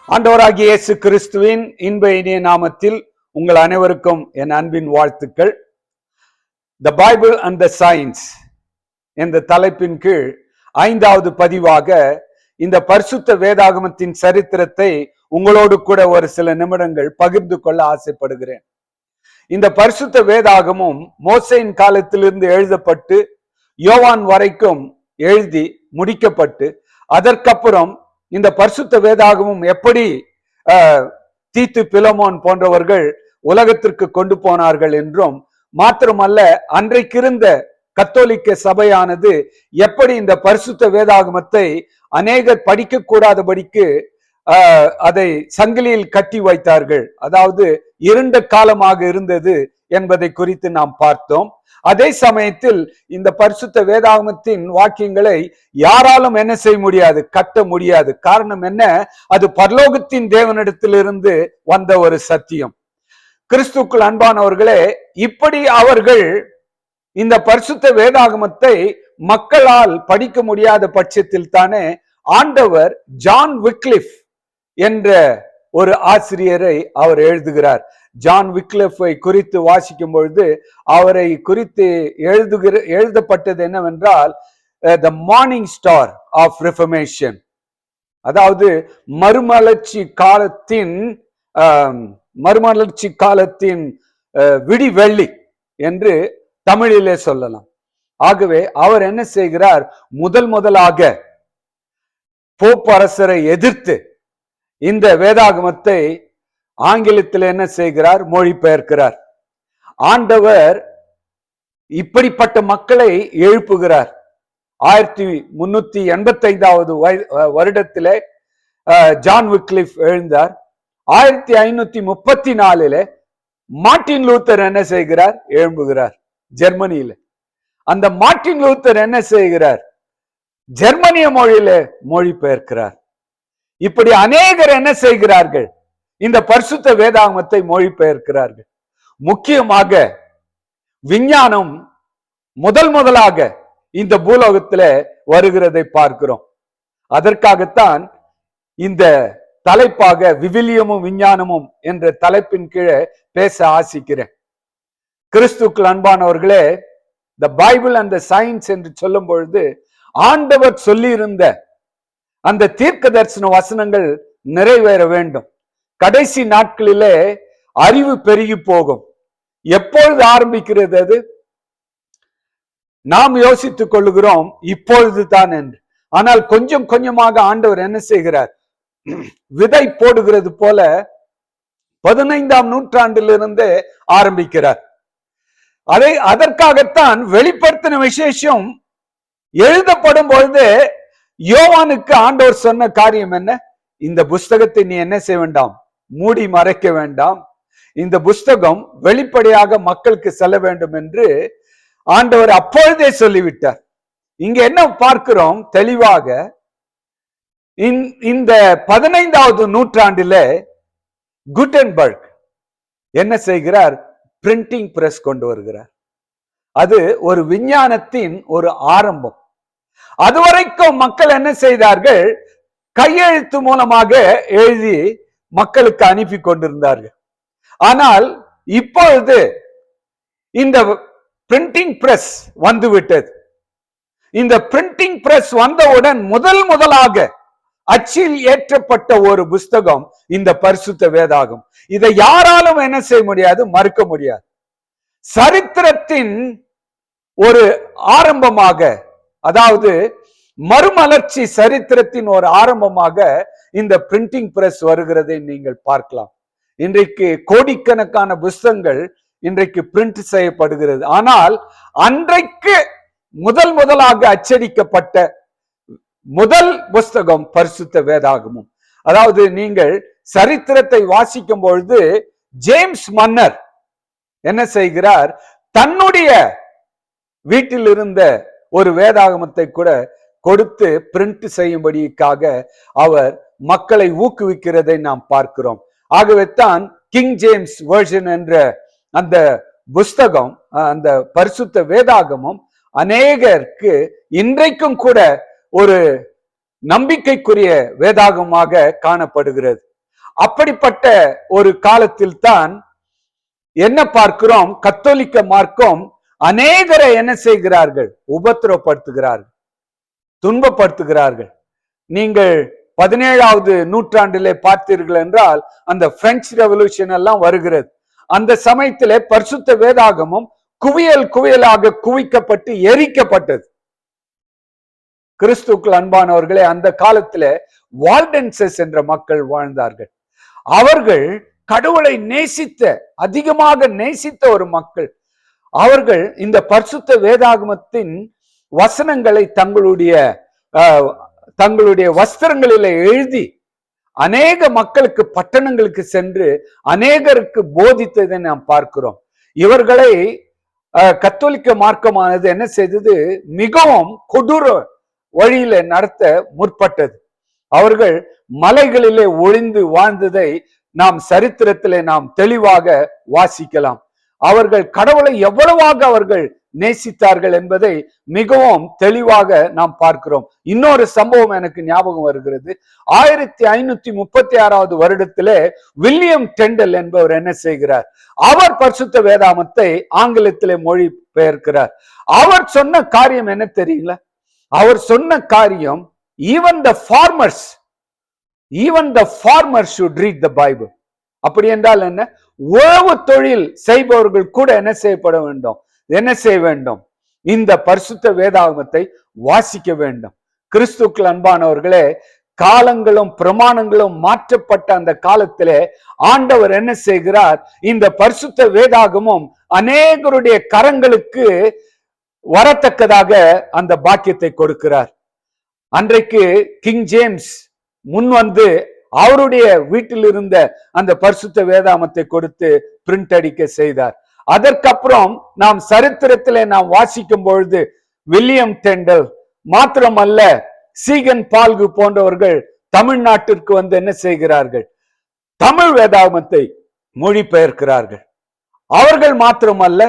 ஆண்டவராகிய இயேசு கிறிஸ்துவின் இன்ப இனிய நாமத்தில் உங்கள் அனைவருக்கும் என் அன்பின் வாழ்த்துக்கள். The Bible and the science என்ற தலைப்பின் கீழ் 5வது பதிவாக இந்த பரிசுத்த வேதாகமத்தின் சரித்திரத்தை உங்களோடு கூட ஒரு சில நிமிடங்கள் பகிர்ந்து கொள்ள ஆசைப்படுகிறேன். இந்த பரிசுத்த வேதாகமும் மோசேயின் காலத்திலிருந்து எழுதப்பட்டு யோவான் வரைக்கும் எழுதி முடிக்கப்பட்டு அதற்கப்புறம் இந்த பரிசுத்த வேதாகமும் எப்படி தீத்து பிலமோன் போன்றவர்கள் உலகத்திற்கு கொண்டு போனார்கள் என்றும், மாத்திரமல்ல அன்றைக்கு இருந்த கத்தோலிக்க சபையானது எப்படி இந்த பரிசுத்த வேதாகமத்தை அநேகர் படிக்க கூடாதபடிக்கு அதை சங்கிலியில் கட்டி வைத்தார்கள், அதாவது இருண்ட காலமாக இருந்தது என்பதை குறித்து நாம் பார்த்தோம். அதே சமயத்தில் இந்த பரிசுத்த வேதாகமத்தின் வாக்கியங்களை யாராலும் என்ன செய்ய முடியாது, கட்ட முடியாது. காரணம் என்ன? அது பரலோகத்தின் தேவனிடத்திலிருந்து வந்த ஒரு சத்தியம். கிறிஸ்துக்குள் அன்பானவர்களே, இப்படி அவர்கள் இந்த பரிசுத்த வேதாகமத்தை மக்களால் படிக்க முடியாத பட்சத்தில் தானே ஆண்டவர் ஜான் விக்லிஃப் என்ற ஒரு ஆசிரியரை அவர் எழுதுகிறார். ஜான் விக்லிஃபை குறித்து வாசிக்கும் பொழுது அவரை குறித்து எழுதப்பட்டது என்னவென்றால் the morning star of reformation, அதாவது மறுமலர்ச்சி காலத்தின் விடிவெள்ளி என்று தமிழிலே சொல்லலாம். ஆகவே அவர் என்ன செய்கிறார்? முதலாக போப் அரசரை எதிர்த்து இந்த வேதாகமத்தை ஆங்கிலத்தில் என்ன செய்கிறார்? மொழிபெயர்க்கிறார். ஆண்டவர் இப்படிப்பட்ட மக்களை எழுப்புகிறார். 1385வது வருடத்திலே ஜான் விக்லிஃப் எழுந்தார். 1534 மார்ட்டின் லூத்தர் என்ன செய்கிறார்? எழும்புகிறார் ஜெர்மனியில. அந்த மார்ட்டின் லூத்தர் என்ன செய்கிறார்? ஜெர்மனிய மொழியில மொழிபெயர்க்கிறார். இப்படி அநேகர் என்ன செய்கிறார்கள்? இந்த பரிசுத்த வேதாகமத்தை மொழிபெயர்க்கிறார்கள். முக்கியமாக விஞ்ஞானம் முதலாக இந்த பூலோகத்துல வருகிறதை பார்க்கிறோம். அதற்காகத்தான் இந்த தலைப்பாக விவிலியமும் விஞ்ஞானமும் என்ற தலைப்பின் கீழே பேச ஆசிக்கிறேன். கிறிஸ்துக்கள் அன்பானவர்களே, the Bible and the science என்று சொல்லும் பொழுது ஆண்டவர் சொல்லியிருந்த அந்த தீர்க்க தரிசன வசனங்கள் நிறைவேற வேண்டும். கடைசி நாட்களிலே அறிவு பெருகி போகும். எப்பொழுது ஆரம்பிக்கிறது அது? நாம் யோசித்துக் கொள்ளுகிறோம் இப்பொழுது தான் என்று. ஆனால் கொஞ்சம் கொஞ்சமாக ஆண்டவர் என்ன செய்கிறார்? விதை போடுகிறது போல 15ஆம் நூற்றாண்டிலிருந்து ஆரம்பிக்கிறார். அதற்காகத்தான் வெளிப்படுத்தின விசேஷம் எழுதப்படும் பொழுது யோவானுக்கு ஆண்டவர் சொன்ன காரியம் என்ன? இந்த புஸ்தகத்தை நீ என்ன செய்ய வேண்டாம், மூடி மறைக்க வேண்டாம். இந்த புஸ்தகம் வெளிப்படையாக மக்களுக்கு செல்ல வேண்டும் என்று ஆண்டவர் அப்பொழுதே சொல்லிவிட்டார். இங்க என்ன பார்க்கிறோம் தெளிவாக? இந்த 15வது நூற்றாண்டில குட்டன்பர்க் என்ன செய்கிறார்? பிரிண்டிங் பிரஸ் கொண்டு வருகிறார். அது ஒரு விஞ்ஞானத்தின் ஒரு ஆரம்பம். அதுவரைக்கும் மக்கள் என்ன செய்தார்கள்? கையெழுத்து மூலமாக எழுதி மக்களுக்கு அனுப்பி கொண்டிருந்தார்கள். ஆனால் இப்பொழுது இந்த பிரிண்டிங் பிரஸ் வந்துவிட்டது. இந்த பிரிண்டிங் பிரஸ் வந்தவுடன் முதலாக அச்சில் ஏற்றப்பட்ட ஒரு புஸ்தகம் இந்த பரிசுத்த வேதாகம். இதை யாராலும் என்ன செய்ய முடியாது, மறுக்க முடியாது. சரித்திரத்தின் ஒரு ஆரம்பமாக, அதாவது மறுமலர்ச்சி சரித்திரத்தின் ஒரு ஆரம்பமாக இந்த பிரிண்டிங் பிரஸ் வருகிறதை நீங்கள் பார்க்கலாம். இன்றைக்கு கோடிக்கணக்கான புஸ்தகங்கள் இன்றைக்கு பிரிண்ட் செய்யப்படுகிறது. ஆனால் அன்றைக்கு முதலாக அச்சடிக்கப்பட்ட முதல் புஸ்தகம் பரிசுத்த வேதாகமும். அதாவது நீங்கள் சரித்திரத்தை வாசிக்கும் பொழுது ஜேம்ஸ் மன்னர் என்ன செய்கிறார்? தன்னுடைய வீட்டில் இருந்த ஒரு வேதாகமத்தை கூட கொடுத்து பிரிண்ட் செய்யும்படிக்காக அவர் மக்களை ஊக்குவிக்கிறதை நாம் பார்க்கிறோம். ஆகவே தான் கிங் ஜேம்ஸ் வெர்ஷன் என்ற அந்த புஸ்தகம், அந்த பரிசுத்த வேதாகமும் அநேகருக்கு இன்றைக்கும் கூட ஒரு நம்பிக்கைக்குரிய வேதாகமாக காணப்படுகிறது. அப்படிப்பட்ட ஒரு காலத்தில் தான் என்ன பார்க்கிறோம்? கத்தோலிக்க மார்க்கம் அநேகரை என்ன செய்கிறார்கள்? உபத்திரப்படுத்துகிறார்கள், துன்பப்படுத்துகிறார்கள். நீங்கள் 17வது நூற்றாண்டிலே பார்த்தீர்கள் என்றால் அந்த பிரெஞ்சு ரெவல்யூஷன் எல்லாம் வருகிறது. அந்த சமயத்திலே பரிசுத்த வேதாகமும் குவியல் குவியலாக குவிக்கப்பட்டு எரிக்கப்பட்டது. கிறிஸ்துக்கள் அன்பானவர்களே, அந்த காலத்திலே வால்டன்சஸ் என்ற மக்கள் வாழ்ந்தார்கள். அவர்கள் கடவுளை நேசித்த, அதிகமாக நேசித்த ஒரு மக்கள். அவர்கள் இந்த பரிசுத்த வேதாகமத்தின் வசனங்களை தங்களுடைய வஸ்திரங்களில எழுதி அநேக மக்களுக்கு, பட்டணங்களுக்கு சென்று அநேகருக்கு போதித்ததை நாம் பார்க்கிறோம். இவர்களை கத்தோலிக்க மார்க்கமானது என்ன செய்தது? மிகவும் கொடூர வழியில நடத்த முற்பட்டது. அவர்கள் மலைகளிலே ஒளிந்து வாழ்ந்ததை நாம் சரித்திரத்திலே நாம் தெளிவாக வாசிக்கலாம். அவர்கள் கடவுளை எவ்வளவாக அவர்கள் நேசித்தார்கள் என்பதை மிகவும் தெளிவாக நாம் பார்க்கிறோம். இன்னொரு சம்பவம் எனக்கு ஞாபகம் வருகிறது. 1536வது வருடத்திலே வில்லியம் டெண்டல் என்பவர் என்ன செய்கிறார்? அவர் பரிசுத்த வேதாகமத்தை ஆங்கிலத்திலே மொழி பெயர்க்கிறார். அவர் சொன்ன காரியம் என்ன தெரியுங்களா? அவர் சொன்ன காரியம், even the farmers should read the Bible. அப்படி என்றால் என்ன? உழவு தொழில் செய்பவர்கள் கூட என்ன செய்யப்பட வேண்டும்? என்ன செய்ய வேண்டும்? இந்த பரிசுத்த வேதாகமத்தை வாசிக்க வேண்டும். கிறிஸ்துக்கள் அன்பானவர்களே, காலங்களும் பிரமாணங்களும் மாற்றப்பட்ட அந்த காலத்திலே ஆண்டவர் என்ன செய்கிறார்? இந்த பரிசுத்த வேதாகமும் அநேகருடைய கரங்களுக்கு வரத்தக்கதாக அந்த பாக்கியத்தை கொடுக்கிறார். அன்றைக்கு கிங் ஜேம்ஸ் முன் வந்து அவருடைய வீட்டில் இருந்த அந்த பரிசுத்த வேதாகமத்தை கொடுத்து பிரிண்ட் அடிக்க செய்தார். அதற்கப்புறம் நாம் சரித்திரத்திலே நாம் வாசிக்கும் பொழுது வில்லியம் டெண்டல் மாத்திரமல்ல, சீகன் பால்கு போன்றவர்கள் தமிழ்நாட்டிற்கு வந்து என்ன செய்கிறார்கள்? தமிழ் வேதாகமத்தை மொழிபெயர்க்கிறார்கள். அவர்கள் மாத்திரமல்ல,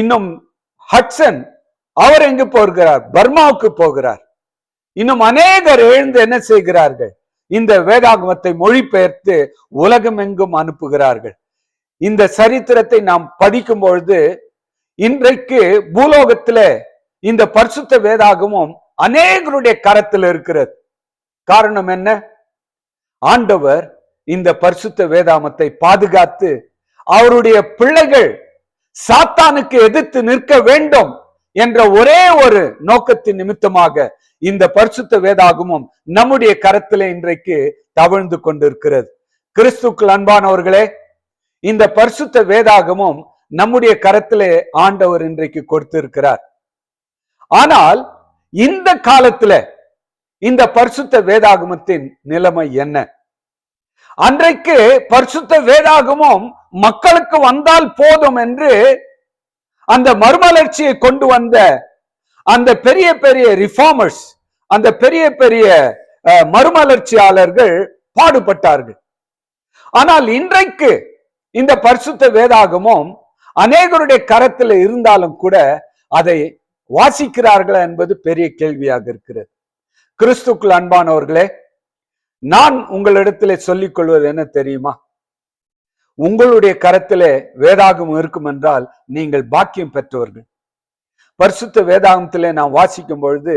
இன்னும் ஹட்சன், அவர் எங்கு போகிறார்? பர்மாவுக்கு போகிறார். இன்னும் அநேகர் எழுந்து என்ன செய்கிறார்கள்? இந்த வேதாகமத்தை மொழிபெயர்த்து உலகம் எங்கும் அனுப்புகிறார்கள். இந்த சரித்திரத்தை நாம் படிக்கும் பொழுது இன்றைக்கு பூலோகத்திலே இந்த பரிசுத்த வேதாகமும் அநேகருடைய கரத்தில் இருக்கிறது. காரணம் என்ன? ஆண்டவர் இந்த பரிசுத்த வேதாகமத்தை பாதுகாத்து அவருடைய பிள்ளைகள் சாத்தானுக்கு எதிர்த்து நிற்க வேண்டும் என்ற ஒரே ஒரு நோக்கத்தின் நிமித்தமாக இந்த பரிசுத்த வேதாகமும் நம்முடைய கரத்திலே இன்றைக்கு தவழ்ந்து கொண்டிருக்கிறது. கிறிஸ்துக்கள் அன்பானவர்களே, இந்த பரிசுத்த வேதாகமும் நம்முடைய கரத்திலே ஆண்டவர் இன்றைக்கு கொடுத்திருக்கிறார். ஆனால் இந்த காலத்துல இந்த பரிசுத்த வேதாகமத்தின் நிலைமை என்ன? அன்றைக்கு பரிசுத்த வேதாகமும் மக்களுக்கு வந்தால் போதும் என்று அந்த மறுமலர்ச்சியை கொண்டு வந்த அந்த பெரிய பெரிய ரிஃபார்மர்ஸ், அந்த பெரிய பெரிய மறுமலர்ச்சியாளர்கள் பாடுபட்டார்கள். ஆனால் இன்றைக்கு இந்த பரிசுத்த வேதாகமும் அநேகருடைய கரத்தில் இருந்தாலும் கூட அதை வாசிக்கிறார்களா என்பது பெரிய கேள்வியாக இருக்கிறது. கிறிஸ்துக்குள் அன்பானவர்களே, நான் உங்களிடத்திலே சொல்லிக் கொள்வது என்ன தெரியுமா? உங்களுடைய கரத்திலே வேதாகமம் இருக்கும் என்றால் நீங்கள் பாக்கியம் பெற்றவர்கள். பரிசுத்த வேதாகமத்திலே நாம் வாசிக்கும் பொழுது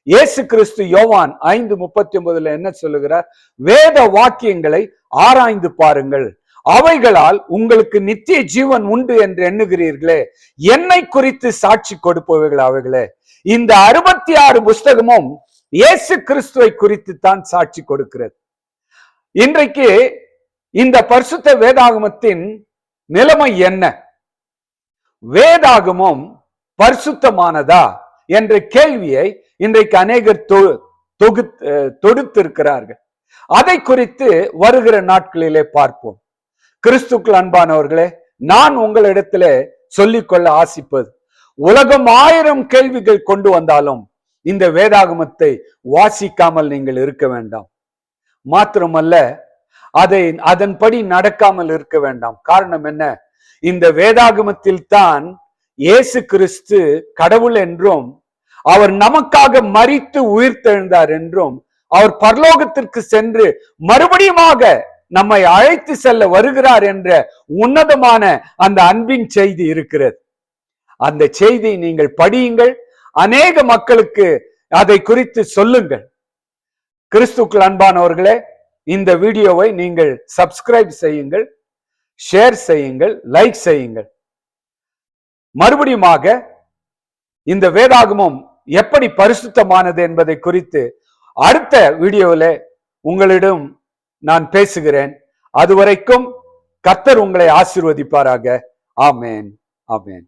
இயேசு கிறிஸ்து யோவான் 5:39 என்ன சொல்லுகிறார்? வேத வாக்கியங்களை ஆராய்ந்து பாருங்கள், அவைகளால் உங்களுக்கு நித்திய ஜீவன் உண்டு என்று எண்ணுகிறீர்களே, என்னை குறித்து சாட்சி கொடுப்பவைகள் அவைகளே. இந்த 66 புஸ்தகமும் இயேசு கிறிஸ்துவை குறித்து தான் சாட்சி கொடுக்கிறது. இன்றைக்கு இந்த பரிசுத்த வேதாகமத்தின் நிலைமை என்ன? வேதாகமம் பரிசுத்தமானதா என்ற கேள்வியை இன்றைக்கு அநேகர் தொடுத்திருக்கிறார்கள். அதை குறித்து வருகிற நாட்களிலே பார்ப்போம். கிறிஸ்துக்கள் அன்பானவர்களே, நான் உங்களிடத்திலே சொல்லிக்கொள்ள ஆசிப்பது, உலகம் 1000 கேள்விகள் கொண்டு வந்தாலும் இந்த வேதாகமத்தை வாசிக்காமல் நீங்கள் இருக்க வேண்டாம். மாத்திரமல்ல, அதன்படி நடக்காமல் இருக்க வேண்டாம். காரணம் என்ன? இந்த வேதாகமத்தில் தான் இயேசு கிறிஸ்து கடவுள் என்றும், அவர் நமக்காக மரித்து உயிர்த்தெழுந்தார் என்றும், அவர் பரலோகத்திற்கு சென்று மறுபடியுமாக நம்மை அழைத்து செல்ல வருகிறார் என்ற உன்னதமான அந்த அன்பின் செய்தி இருக்கிறது. அந்த செய்தியை நீங்கள் படியுங்கள், அநேக மக்களுக்கு அதை குறித்து சொல்லுங்கள். கிறிஸ்துக்குள் அன்பானவர்களே, இந்த வீடியோவை நீங்கள் சப்ஸ்கிரைப் செய்யுங்கள், ஷேர் செய்யுங்கள், லைக் செய்யுங்கள். மறுபடியுமாக இந்த வேதாகமம் எப்படி பரிசுத்தமானது என்பதை குறித்து அடுத்த வீடியோவில் உங்களிடம் நான் பேசுகிறேன். அதுவரைக்கும் கர்த்தர் உங்களை ஆசீர்வதிப்பாராக. ஆமென், ஆமென்.